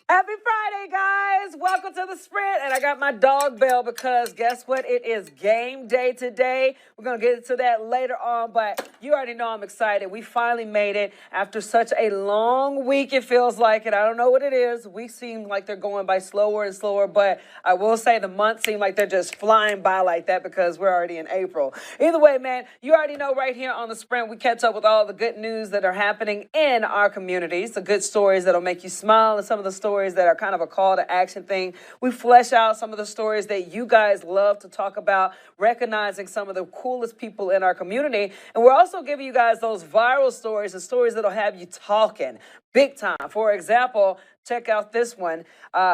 Happy Friday, guys. Welcome to the sprint. And I got my dog bell because guess what? It is game day today. We're going to get into that later on, but you already know I'm excited. We finally made it after such a long week, it feels like it. I don't know what it is. Weeks seem like they're going by slower and slower, but I will say the months seem like they're just flying by like that because we're already in April. Either way, man, you already know right here on the sprint, we catch up with all the good news that are happening in our communities, the good stories that'll make you smile, and some of the stories that are kind of a call to action thing. We flesh out some of the stories that you guys love to talk about, recognizing some of the coolest people in our community. And we're also giving you guys those viral stories and stories that'll have you talking big time. For example, check out this one.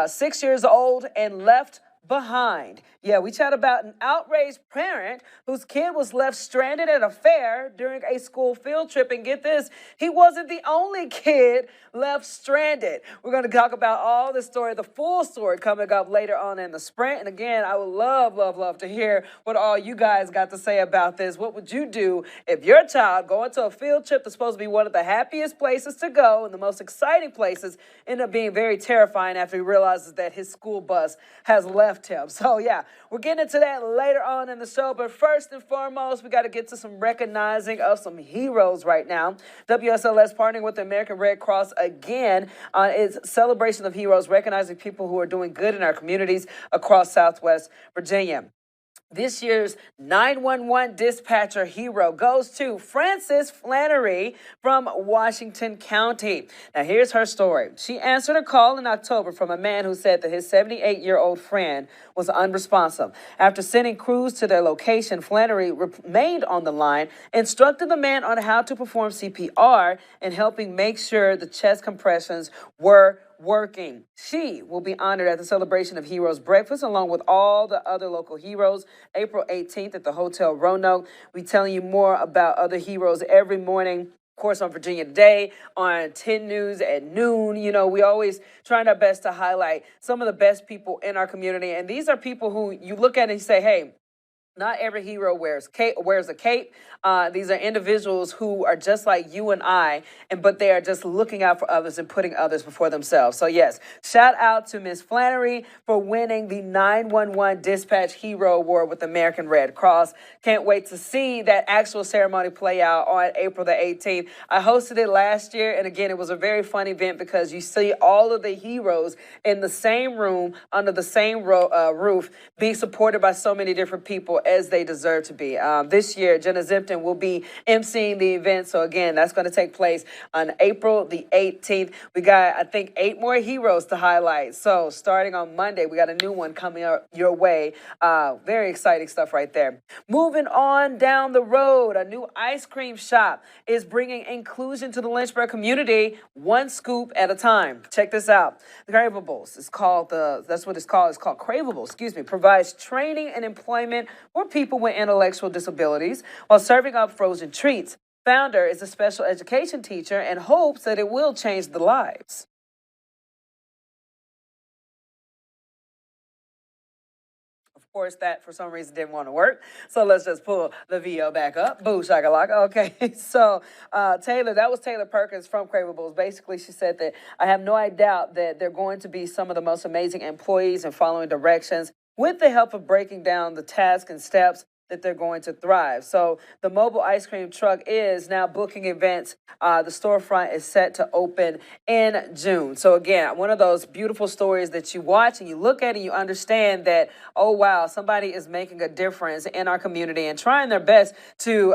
6 years old and left behind. Yeah, we chat about an outraged parent whose kid was left stranded at a fair during a school field trip. And get this, he wasn't the only kid left stranded. We're going to talk about all the story, the full story coming up later on in the sprint. And again, I would love to hear what all you guys got to say about this. What would you do if your child going to a field trip that's supposed to be one of the happiest places to go and the most exciting places end up being very terrifying after he realizes that his school bus has left him? So yeah, we're getting into that later on in the show. But first and foremost, we got to get to some recognizing of some heroes right now. WSLS partnering with the American Red Cross again on its celebration of heroes, recognizing people who are doing good in our communities across Southwest Virginia. This year's 911 dispatcher hero goes to Frances Flannery from Washington County. Now, here's her story. She answered a call in October from a man who said that his 78-year-old friend was unresponsive. After sending crews to their location, Flannery remained on the line, instructed the man on how to perform CPR, and helping make sure the chest compressions were working. She will be honored at the Celebration of Heroes breakfast along with all the other local heroes April 18th at the Hotel Roanoke. We telling you more about other heroes every morning. Of course, on Virginia Today, on 10 News at noon. You know, we always trying our best to highlight some of the best people in our community. And these are people who you look at and you say, hey, not every hero wears a cape. These are individuals who are just like you and I, but they are just looking out for others and putting others before themselves. So yes, shout out to Miss Flannery for winning the 911 Dispatch Hero Award with the American Red Cross. Can't wait to see that actual ceremony play out on April the 18th. I hosted it last year, and again, it was a very fun event because you see all of the heroes in the same room under the same roof being supported by so many different people as they deserve to be. This year, Jenna Zipton will be emceeing the event. So again, that's going to take place on April the 18th. We got, I think, 8 more heroes to highlight. So starting on Monday, we got a new one coming up your way. Very exciting stuff right there. Moving on down the road, a new ice cream shop is bringing inclusion to the Lynchburg community, one scoop at a time. Check this out. The Cravables is called that's what it's called. It's called Cravables, provides training and employment for people with intellectual disabilities while serving up frozen treats. Founder is a special education teacher and hopes that it will change the lives. Of course, that for some reason didn't want to work. So let's just pull the video back up. Boo, shakalaka. Okay, so that was Taylor Perkins from Cravables. Basically, she said that I have no doubt that they're going to be some of the most amazing employees and following directions with the help of breaking down the tasks and steps that they're going to thrive. So the mobile ice cream truck is now booking events. The storefront is set to open in June. So again, one of those beautiful stories that you watch and you look at and you understand that, oh, wow, somebody is making a difference in our community and trying their best to,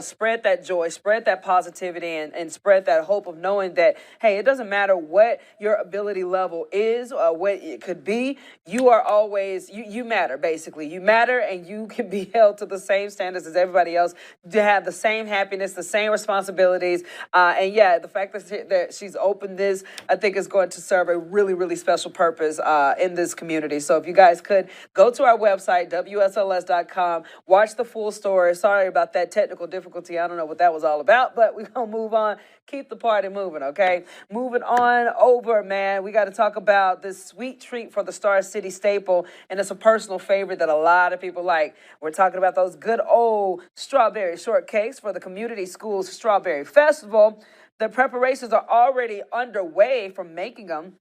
spread that joy, spread that positivity, and spread that hope of knowing that, hey, it doesn't matter what your ability level is or what it could be. You are always, you matter, basically. You matter, and you can be held to the same standards as everybody else, to have the same happiness, the same responsibilities. And yeah, the fact that she's opened this, I think is going to serve a really, really special purpose in this community. So if you guys could go to our website, WSLS.com, watch the full story. Sorry about that technical difficulty. I don't know what that was all about, but we're going to move on. Keep the party moving, okay? Moving on over, man. We got to talk about this sweet treat for the Star City staple, and it's a personal favorite that a lot of people like. We're talking about those good old strawberry shortcakes for the Community Schools Strawberry Festival. The preparations are already underway for making them.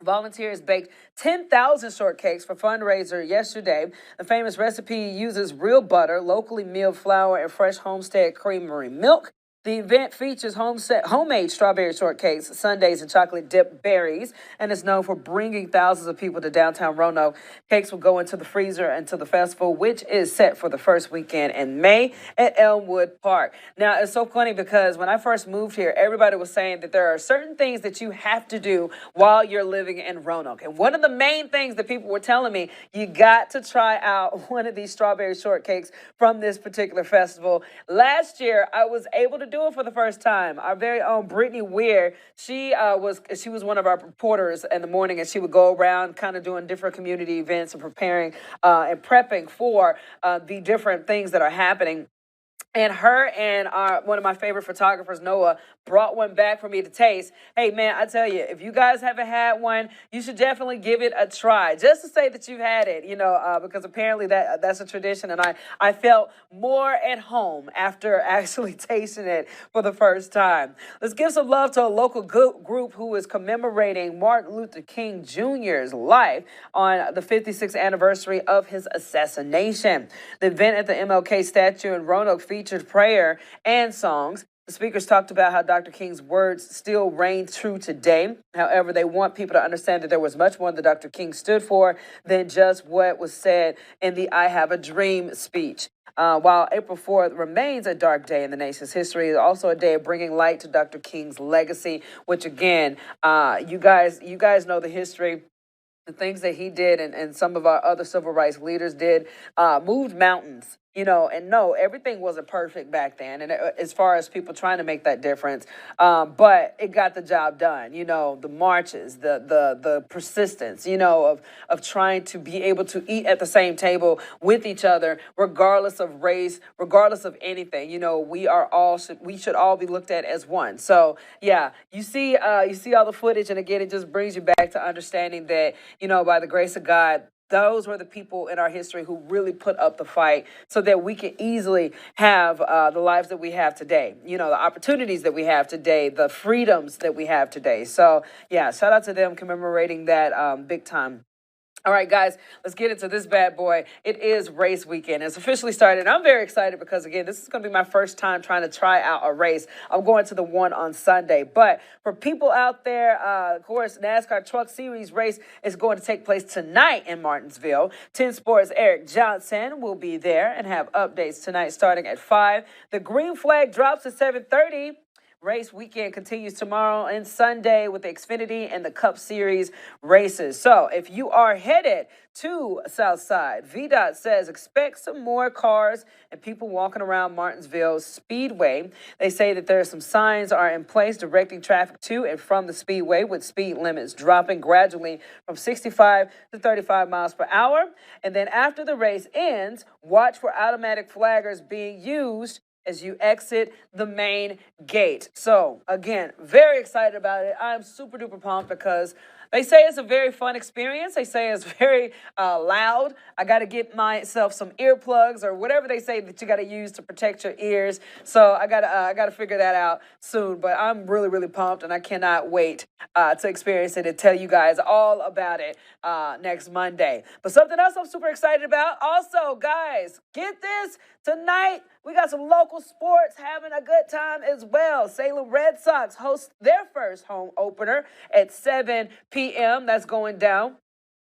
Volunteers baked 10,000 shortcakes for fundraiser yesterday. The famous recipe uses real butter, locally milled flour, and fresh homestead creamery milk. The event features homemade strawberry shortcakes, sundaes, and chocolate dipped berries, and is known for bringing thousands of people to downtown Roanoke. Cakes will go into the freezer until the festival, which is set for the first weekend in May at Elmwood Park. Now, it's so funny because when I first moved here, everybody was saying that there are certain things that you have to do while you're living in Roanoke. And one of the main things that people were telling me, you got to try out one of these strawberry shortcakes from this particular festival. Last year, I was able to do it for the first time. Our very own Brittany Weir, she was one of our reporters in the morning, and she would go around kind of doing different community events and preparing and prepping for the different things that are happening. And her and one of my favorite photographers, Noah, brought one back for me to taste. Hey, man, I tell you, if you guys haven't had one, you should definitely give it a try, just to say that you've had it, because apparently that's a tradition. And I felt more at home after actually tasting it for the first time. Let's give some love to a local group who is commemorating Martin Luther King Jr.'s life on the 56th anniversary of his assassination. The event at the MLK statue in Roanoke featured prayer and songs. The speakers talked about how Dr. King's words still reign true today. However, they want people to understand that there was much more that Dr. King stood for than just what was said in the I Have a Dream speech. While April 4th remains a dark day in the nation's history, it's also a day of bringing light to Dr. King's legacy, which again, you guys know the history. The things that he did and some of our other civil rights leaders did moved mountains. And no, everything wasn't perfect back then. And as far as people trying to make that difference, but it got the job done. The marches, the persistence, of trying to be able to eat at the same table with each other, regardless of race, regardless of anything. We should all be looked at as one. So yeah, you see all the footage, and again, it just brings you back to understanding that, by the grace of God, those were the people in our history who really put up the fight so that we can easily have the lives that we have today, the opportunities that we have today, the freedoms that we have today. So, yeah, shout out to them commemorating that big time. All right, guys, let's get into this bad boy. It is race weekend. It's officially started. I'm very excited because, again, this is going to be my first time trying to try out a race. I'm going to the one on Sunday. But for people out there, of course, NASCAR Truck Series race is going to take place tonight in Martinsville. 10 Sports' Eric Johnson will be there and have updates tonight starting at 5. The green flag drops at 7:30. Race weekend continues tomorrow and Sunday with the Xfinity and the Cup Series races. So if you are headed to Southside, VDOT says expect some more cars and people walking around Martinsville Speedway. They say that there are some signs are in place directing traffic to and from the Speedway, with speed limits dropping gradually from 65 to 35 miles per hour. And then after the race ends, watch for automatic flaggers being used as you exit the main gate. So, again, very excited about it. I'm super duper pumped because they say it's a very fun experience. They say it's very loud. I got to get myself some earplugs or whatever they say that you got to use to protect your ears. So I got to figure that out soon. But I'm really, really pumped, and I cannot wait to experience it and tell you guys all about it next Monday. But something else I'm super excited about. Also, guys, get this. Tonight, we got some local sports having a good time as well. Salem Red Sox host their first home opener at 7 p.m. That's going down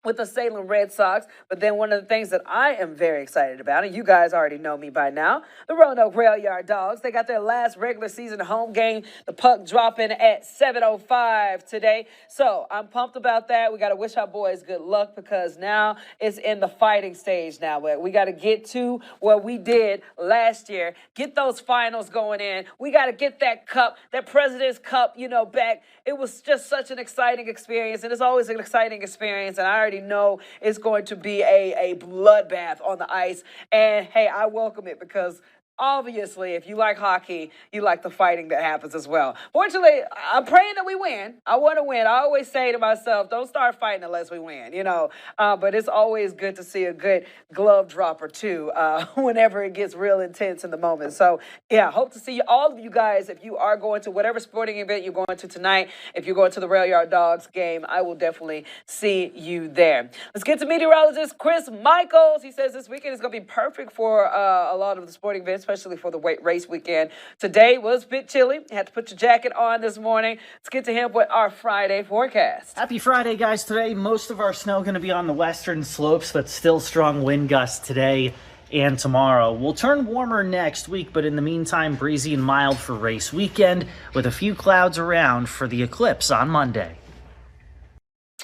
with the Salem Red Sox. But then one of the things that I am very excited about, and you guys already know me by now, the Roanoke Rail Yard Dogs. They got their last regular season home game, the puck dropping at 7:05 today. So I'm pumped about that. We got to wish our boys good luck because now it's in the fighting stage now. We got to get to what we did last year, get those finals going in. We got to get that cup, that President's Cup, back. It was just such an exciting experience, and it's always an exciting experience, and I already know it's going to be a bloodbath on the ice. And hey, I welcome it because obviously, if you like hockey, you like the fighting that happens as well. Fortunately, I'm praying that we win. I want to win. I always say to myself, don't start fighting unless we win, you know. But it's always good to see a good glove drop or two whenever it gets real intense in the moment. So, yeah, hope to see all of you guys. If you are going to whatever sporting event you're going to tonight, if you're going to the Rail Yard Dogs game, I will definitely see you there. Let's get to meteorologist Chris Michaels. He says this weekend is going to be perfect for a lot of the sporting events, especially for the race weekend. Today was a bit chilly. You had to put your jacket on this morning. Let's get to him with our Friday forecast. Happy Friday, guys. Today, most of our snow going to be on the western slopes, but still strong wind gusts today and tomorrow. We'll turn warmer next week, but in the meantime, breezy and mild for race weekend with a few clouds around for the eclipse on Monday.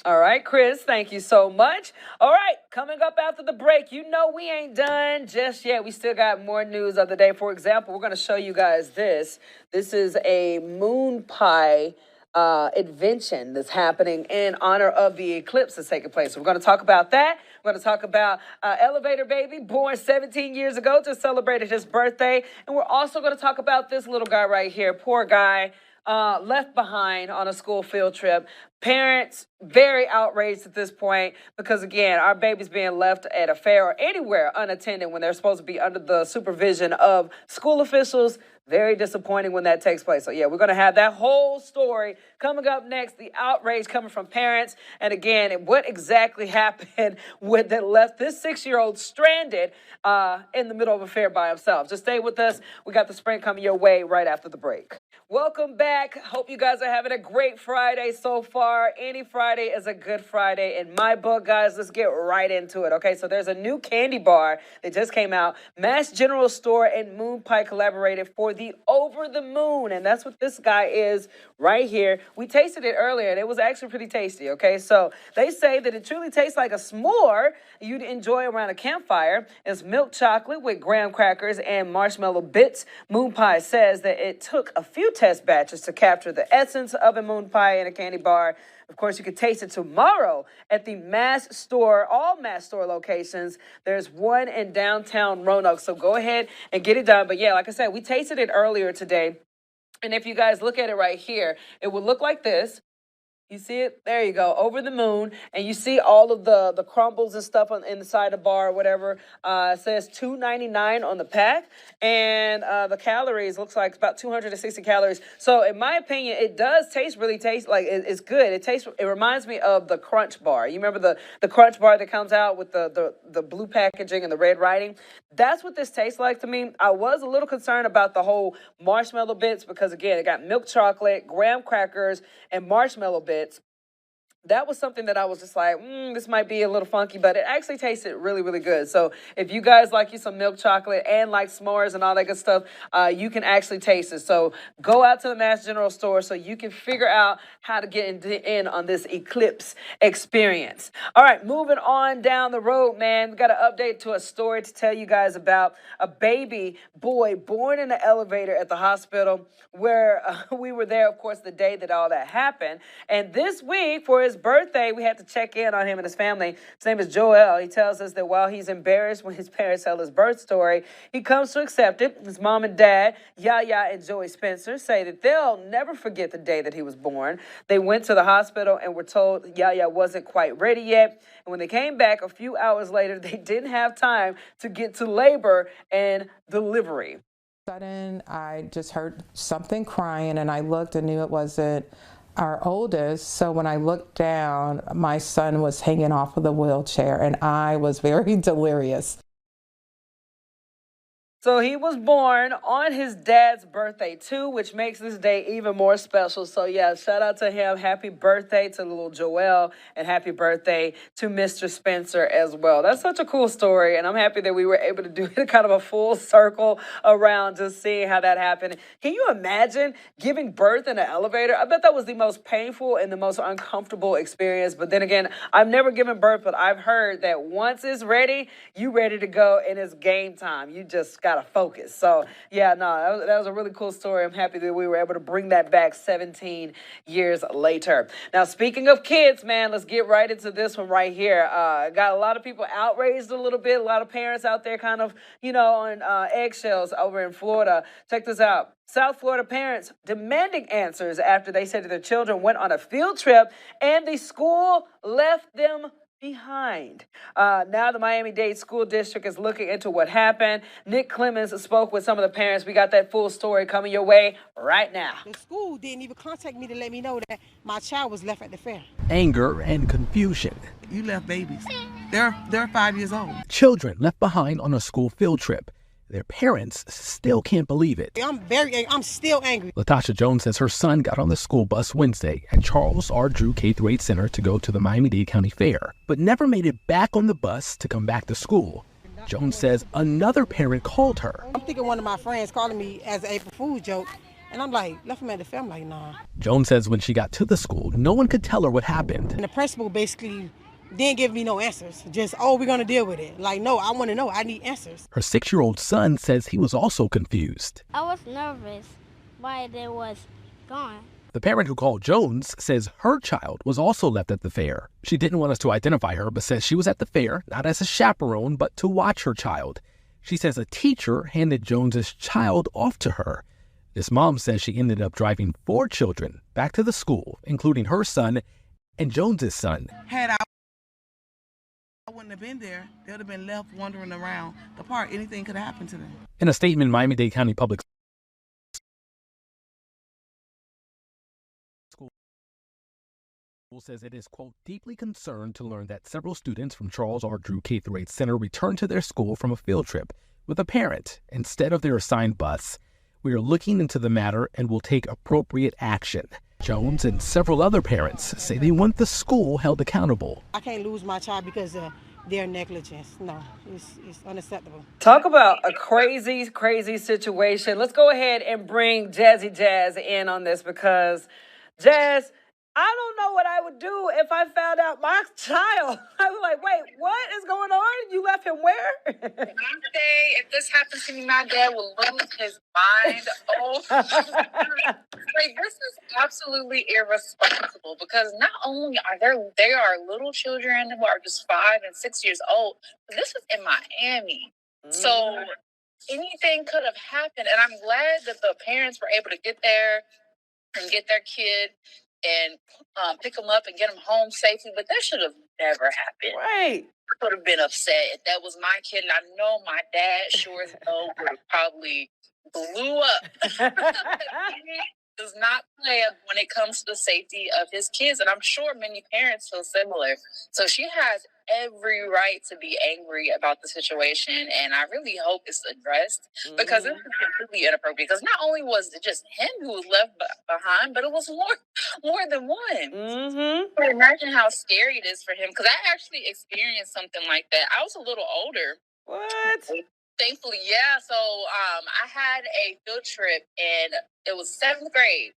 All right, Chris, thank you so much. All right, coming up after the break, you know we ain't done just yet. We still got more news of the day. For example, we're going to show you guys this. This is a MoonPie invention that's happening in honor of the eclipse that's taking place. So we're going to talk about that. We're going to talk about Elevator Baby, born 17 years ago, just celebrated his birthday. And we're also going to talk about this little guy right here, poor guy. Left behind on a school field trip. Parents very outraged at this point because, again, our baby's being left at a fair or anywhere unattended when they're supposed to be under the supervision of school officials. Very disappointing when that takes place. So, yeah, we're going to have that whole story coming up next, the outrage coming from parents. And, again, what exactly happened that left this 6-year-old stranded in the middle of a fair by himself. Just stay with us. We got the sprint coming your way right after the break. Welcome back. Hope you guys are having a great Friday so far. Any Friday is a good Friday in my book, guys. Let's get right into it. Okay, so there's a new candy bar that just came out. Mass General Store and MoonPie collaborated for the Over the Moon, and that's what this guy is right here. We tasted it earlier, and it was actually pretty tasty, okay? So they say that it truly tastes like a s'more you'd enjoy around a campfire. It's milk chocolate with graham crackers and marshmallow bits. MoonPie says that it took a few test batches to capture the essence of a MoonPie in a candy bar. Of course, you can taste it tomorrow at the Mass Store, all Mass Store locations. There's one in downtown Roanoke, so go ahead and get it done. But yeah, like I said, we tasted it earlier today. And if you guys look at it right here, it would look like this. You see it? There you go. Over the moon. And you see all of the crumbles and stuff on inside the bar or whatever. It says $2.99 on the pack. And the calories looks like about 260 calories. So in my opinion, it does really taste like it's good. It reminds me of the Crunch Bar. You remember the Crunch Bar that comes out with the blue packaging and the red writing? That's what this tastes like to me. I was a little concerned about the whole marshmallow bits because, again, it got milk chocolate, graham crackers, and marshmallow bits. That was something that I was just like, this might be a little funky, but it actually tasted really, really good. So if you guys like you some milk chocolate and like s'mores and all that good stuff, you can actually taste it. So go out to the Mass General Store so you can figure out how to get in on this eclipse experience. All right, moving on down the road, man. We got an update to a story to tell you guys about a baby boy born in an elevator at the hospital where we were there, of course, the day that all that happened. And this week, for his birthday, we had to check in on him and his family. His name is Joel. He tells us that while he's embarrassed when his parents tell his birth story, he comes to accept it. His mom and dad, Yaya and Joey Spencer, say that they'll never forget the day that he was born. They went to the hospital and were told Yaya wasn't quite ready yet. And when they came back a few hours later, they didn't have time to get to labor and delivery. Sudden, I just heard something crying and I looked and knew it wasn't our oldest. So when I looked down, my son was hanging off of the wheelchair and I was very delirious. So he was born on his dad's birthday too, which makes this day even more special. So yeah, shout out to him. Happy birthday to little Joel and happy birthday to Mr. Spencer as well. That's such a cool story. And I'm happy that we were able to do kind of a full circle around just seeing how that happened. Can you imagine giving birth in an elevator? I bet that was the most painful and the most uncomfortable experience. But then again, I've never given birth, but I've heard that once it's ready, you ready to go and it's game time. You just got got to focus. So, yeah, no, that was a really cool story. I'm happy that we were able to bring that back 17 years later. Now, speaking of kids, man, let's get right into this one right here. Got a lot of people outraged a little bit. A lot of parents out there kind of, on eggshells over in Florida. Check this out. South Florida parents demanding answers after they said that their children went on a field trip and the school left them behind. Now the Miami-Dade School District is looking into what happened. Nick Clemens spoke with some of the parents. We got that full story coming your way right now. The school didn't even contact me to let me know that my child was left at the fair. Anger and confusion. You left babies. They're 5 years old. Children left behind on a school field trip. Their parents still can't believe it. I'm still angry. Latasha Jones says her son got on the school bus Wednesday at Charles R. Drew K-8 Center to go to the Miami-Dade County Fair, but never made it back on the bus to come back to school. Jones says another parent called her. I'm thinking one of my friends calling me as an April Fool's joke, and I'm like, left him at the fair. I'm like, nah. Jones says when she got to the school, no one could tell her what happened. And the principal basically didn't give me no answers. Just, we're going to deal with it. Like, no, I want to know. I need answers. Her 6-year-old son says he was also confused. I was nervous why they was gone. The parent who called Jones says her child was also left at the fair. She didn't want us to identify her, but says she was at the fair, not as a chaperone, but to watch her child. She says a teacher handed Jones's child off to her. This mom says she ended up driving 4 children back to the school, including her son and Jones's son. Had I wouldn't have been there, they would have been left wandering around the park. Anything could have happened to them. In a statement, Miami-Dade County Public School says it is, quote, deeply concerned to learn that several students from Charles R. Drew K-8 Center returned to their school from a field trip with a parent instead of their assigned bus. We are looking into the matter and will take appropriate action. Jones and several other parents say they want the school held accountable. I can't lose my child because of their negligence. No, it's unacceptable. Talk about a crazy, crazy situation. Let's go ahead and bring Jazzy Jazz in on this because, Jazz, I don't know what I would do if I found out my child. I was like, wait, what is going on? You left him where? I say, if this happens to me, my dad will lose his mind. Oh, like, this is absolutely irresponsible because not only are they are little children who are just 5 and 6 years old, but this is in Miami. So anything could have happened. And I'm glad that the parents were able to get there and get their kid and pick them up and get them home safely. But that should have never happened. Right. I would have been upset if that was my kid. And I know my dad sure as hell would have probably blew up. He does not play when it comes to the safety of his kids. And I'm sure many parents feel similar. So she has every right to be angry about the situation. And I really hope it's addressed because this is completely inappropriate. Because not only was it just him who was left behind, but it was more than one. Imagine how scary it is for him. Because I actually experienced something like that. I was a little older. What? Thankfully, yeah. So I had a field trip, and it was 7th grade.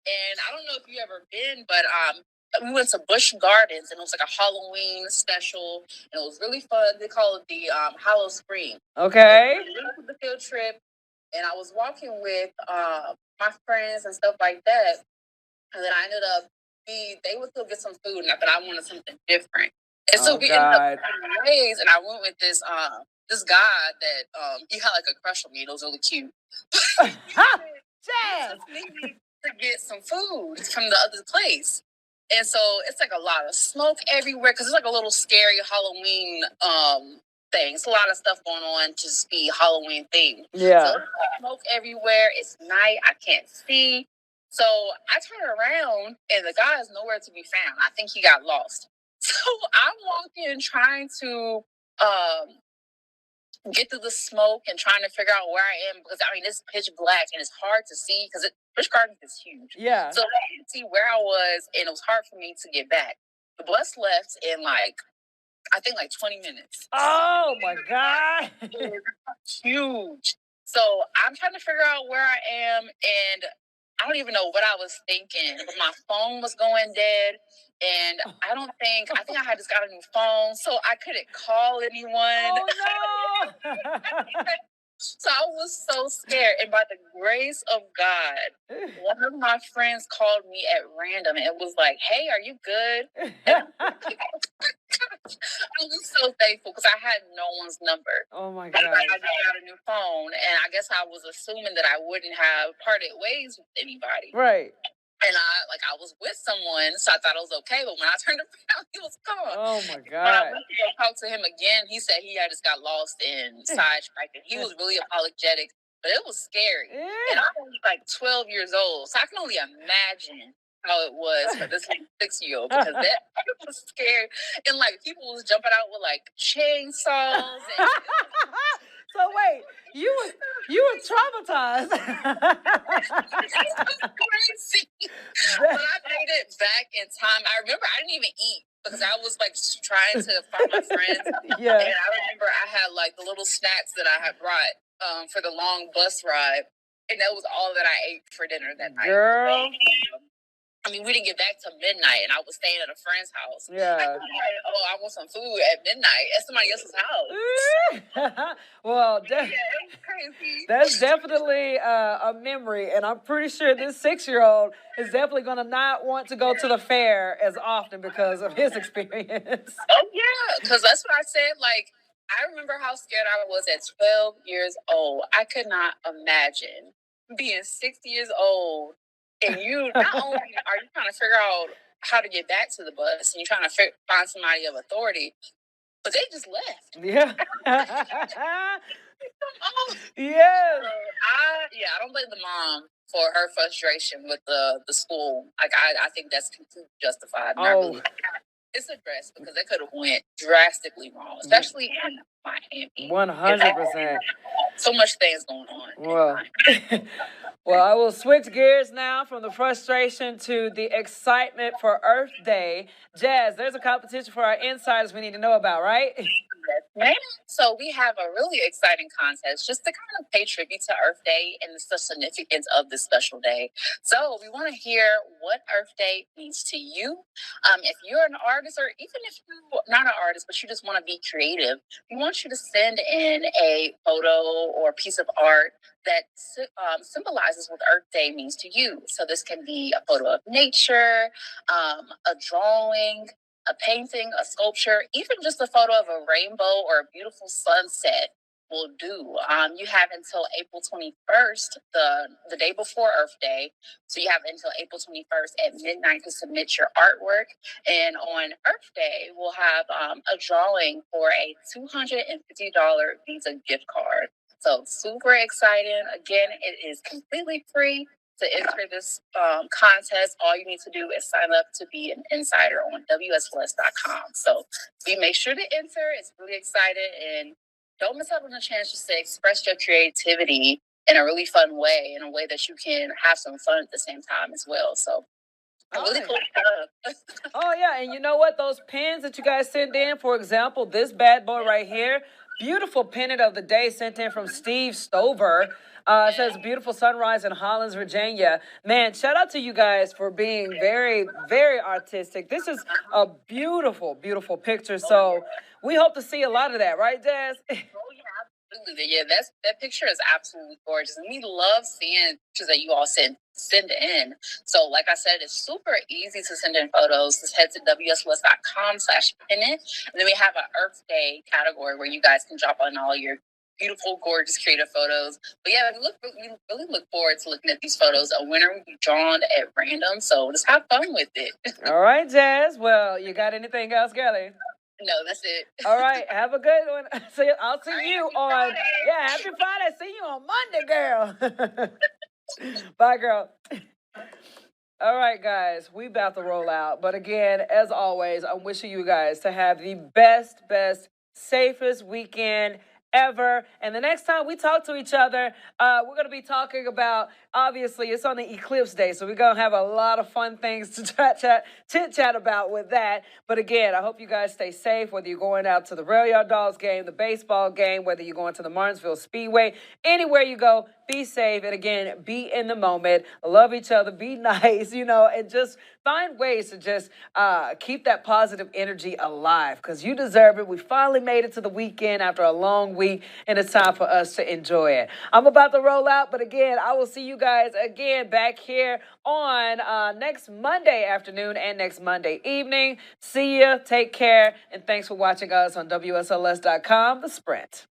And I don't know if you ever been, but we went to Busch Gardens, and it was like a Halloween special, and it was really fun. They call it the Hollow Spring. Okay. We went to the field trip, and I was walking with my friends and stuff like that. And then I ended up, they would still get some food, but I wanted something different. And so we ended up in ways, and I went with this guy that he had like a crush on me. It was really cute. Jazz! To get some food from the other place. And so it's like a lot of smoke everywhere because it's like a little scary Halloween thing. It's a lot of stuff going on to just be Halloween themed. Yeah. So it's smoke everywhere. It's night. I can't see. So I turn around and the guy is nowhere to be found. I think he got lost. So I'm walking trying to get through the smoke and trying to figure out where I am because, I mean, it's pitch black and it's hard to see because Busch Gardens is huge. Yeah. So I didn't see where I was, and it was hard for me to get back. The bus left in, I think 20 minutes. Oh, my God. It's huge. So I'm trying to figure out where I am, and I don't even know what I was thinking. But my phone was going dead. And I think I had just got a new phone, so I couldn't call anyone. Oh, no. So I was so scared. And by the grace of God, one of my friends called me at random and was like, "Hey, are you good?" And I was so thankful because I had no one's number. Oh my I God. just got a new phone, and I guess I was assuming that I wouldn't have parted ways with anybody. Right. And I was with someone, so I thought it was okay. But when I turned around, he was gone. Oh my When I God. went to go talk to him again, he said he had just got lost in sidetracking. He was really apologetic, but it was scary. And I was like 12 years old, so I can only imagine how it was for this 6-year-old because that was scary. And like people was jumping out with like chainsaws. And So wait, you were traumatized. Crazy. But I made it back in time. I remember I didn't even eat because I was like trying to find my friends. Yeah. And I remember I had like the little snacks that I had brought for the long bus ride. And that was all that I ate for dinner that night. Girl. I mean, we didn't get back till midnight, and I was staying at a friend's house. Yeah. I was like, oh, I want some food at midnight at somebody else's house. Well, Yeah, it was crazy. that's definitely a memory, and I'm pretty sure this 6-year-old is definitely going to not want to go to the fair as often because of his experience. Oh, yeah, because that's what I said. Like, I remember how scared I was at 12 years old. I could not imagine being 60 years old, and you not only are you trying to figure out how to get back to the bus, and you're trying to find somebody of authority, but they just left. Yeah. Yes. I don't blame the mom for her frustration with the school. Like I think that's completely justified. Oh. It's addressed because they could have went drastically wrong, especially in Miami. 100%. So much things going on. Well, well, I will switch gears now from the frustration to the excitement for Earth Day. Jazz, there's a competition for our insiders we need to know about, right? Yes, so we have a really exciting contest just to kind of pay tribute to Earth Day and the significance of this special day. So we want to hear what Earth Day means to you. If you're an artist, or even if you're not an artist, but you just want to be creative, we want you to send in a photo or piece of art that symbolizes what Earth Day means to you. So this can be a photo of nature, a drawing, a painting, a sculpture, even just a photo of a rainbow or a beautiful sunset will do. You have until April 21st, the day before Earth Day. So you have until April 21st at midnight to submit your artwork. And on Earth Day, we'll have a drawing for a $250 Visa gift card. So super exciting. Again, it is completely free. To enter this contest, all you need to do is sign up to be an insider on WSLS.com. So make sure to enter. It's really exciting. And don't miss out on the chance just to express your creativity in a really fun way, in a way that you can have some fun at the same time as well. So really cool stuff. Oh, yeah. And you know what? Those pins that you guys sent in, for example, this bad boy right here, beautiful pennant of the day sent in from Steve Stover. It says beautiful sunrise in Hollins, Virginia. Man, shout out to you guys for being very, very artistic. This is a beautiful, beautiful picture. So we hope to see a lot of that, right, Jazz? Absolutely. Yeah, that picture is absolutely gorgeous. And we love seeing pictures that you all send in. So like I said, it's super easy to send in photos. Just head to WSLS.com/pennant. And then we have an Earth Day category where you guys can drop on all your beautiful, gorgeous, creative photos. But yeah, we really look forward to looking at these photos. A winner will be drawn at random. So just have fun with it. All right, Jazz. Well, you got anything else, girlie? No, that's it. All right, have a good one. I'll see you on happy Friday. See you on Monday, girl. Bye, girl. All right, guys, we about to roll out. But again, as always, I'm wishing you guys to have the best, safest weekend ever. And the next time we talk to each other, we're going to be talking about, obviously, it's on the eclipse day, so we're going to have a lot of fun things to chit-chat about with that. But again, I hope you guys stay safe, whether you're going out to the Rail Yard Dogs game, the baseball game, whether you're going to the Martinsville Speedway, anywhere you go, be safe, and again, be in the moment, love each other, be nice, and just find ways to just keep that positive energy alive because you deserve it. We finally made it to the weekend after a long week, and it's time for us to enjoy it. I'm about to roll out, but again, I will see you guys again back here on next Monday afternoon and next Monday evening. See ya, take care, and thanks for watching us on WSLS.com, The Sprint.